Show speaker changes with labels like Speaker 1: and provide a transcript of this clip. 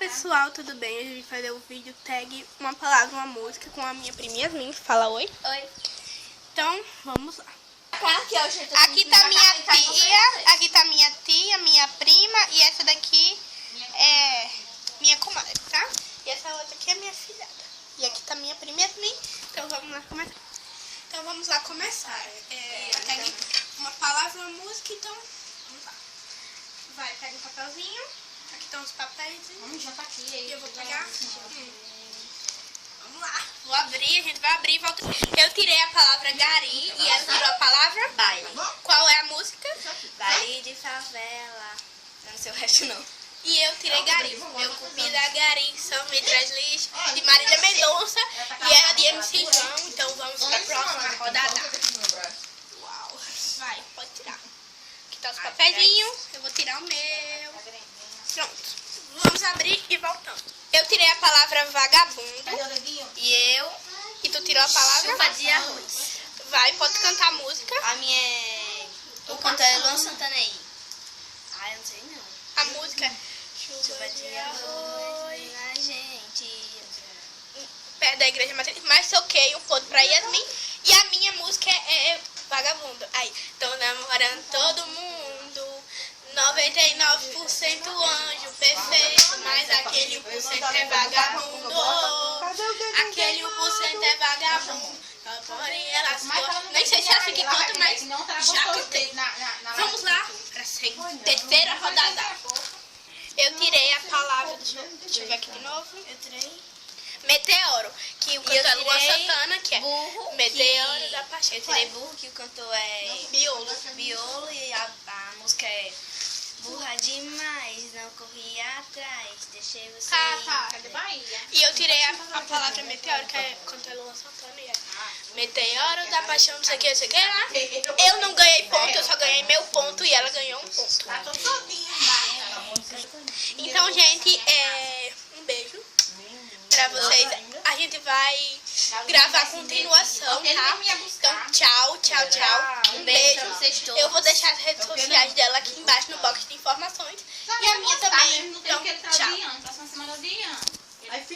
Speaker 1: pessoal, tudo bem? Hoje eu vim fazer o vídeo tag uma palavra, uma música com a minha prima Yasmin. Fala oi.
Speaker 2: Oi.
Speaker 1: Então, vamos lá.
Speaker 2: Aqui tá minha tia, aqui tá minha tia, minha prima e essa daqui é minha comadre, tá? E essa outra aqui é minha filhada. E aqui tá minha prima Yasmin.
Speaker 1: Então vamos lá começar. A tag uma palavra, uma música, então vamos lá. Vai, pega um papelzinho. Aqui estão os papéis.
Speaker 2: Já tá aqui.
Speaker 1: E eu vou pegar. Vamos lá. Vou abrir, a gente vai abrir e volta. Eu tirei a palavra gari e ela tirou a palavra baile. Qual é a música?
Speaker 2: Baile de favela. Eu não sei o resto não.
Speaker 1: E eu tirei gari. Meu cupi da gari, São Mitras Lix, de Marília Mendonça e ela de MC João. Então vamos para a próxima rodada. Uau. Vai, pode tirar. Aqui tá os papeizinhos. Eu vou tirar o meu. Pronto. Vamos abrir e voltamos. Eu tirei a palavra vagabundo. E tu tirou a palavra?
Speaker 2: Chuva de arroz.
Speaker 1: Vai, pode cantar a música.
Speaker 2: A minha é... O canto é Luan Santana aí. Ah, eu não sei não.
Speaker 1: A música é
Speaker 2: Chuva de arroz na gente.
Speaker 1: perto da igreja matriz, mas soquei um ponto pra Yasmin. E a minha música é vagabundo. Aí, tô namorando todo mundo. 99% anjo perfeito, mas aquele 1% é vagabundo. Aquele 1% é vagabundo. Porém, ela se gosta. Nem sei se é assim que canta, mas já cantei. Vamos lá pra terceira rodada. Eu tirei a palavra. Deixa eu ver aqui de novo.
Speaker 2: Eu tirei
Speaker 1: Meteoro, que o cantor é Luan Santana, que é
Speaker 2: burro.
Speaker 1: Meteoro da Paixão.
Speaker 2: Eu tirei burro, que o cantor é Biolo e a música é burra demais, não corri atrás, deixei você.
Speaker 1: Cadê Bahia? E eu tirei a palavra meteoro, que é cantor Luan Santana, e é Meteoro da Paixão, não sei o que, lá. Eu não ganhei ponto, eu só ganhei meu ponto e ela ganhou um ponto. Então, gente, um beijo pra vocês. A gente vai gravar a continuação, tá? Então, tchau. Um beijo. Eu vou deixar as redes sociais dela aqui embaixo no box de informações. E a minha também. Então, tchau.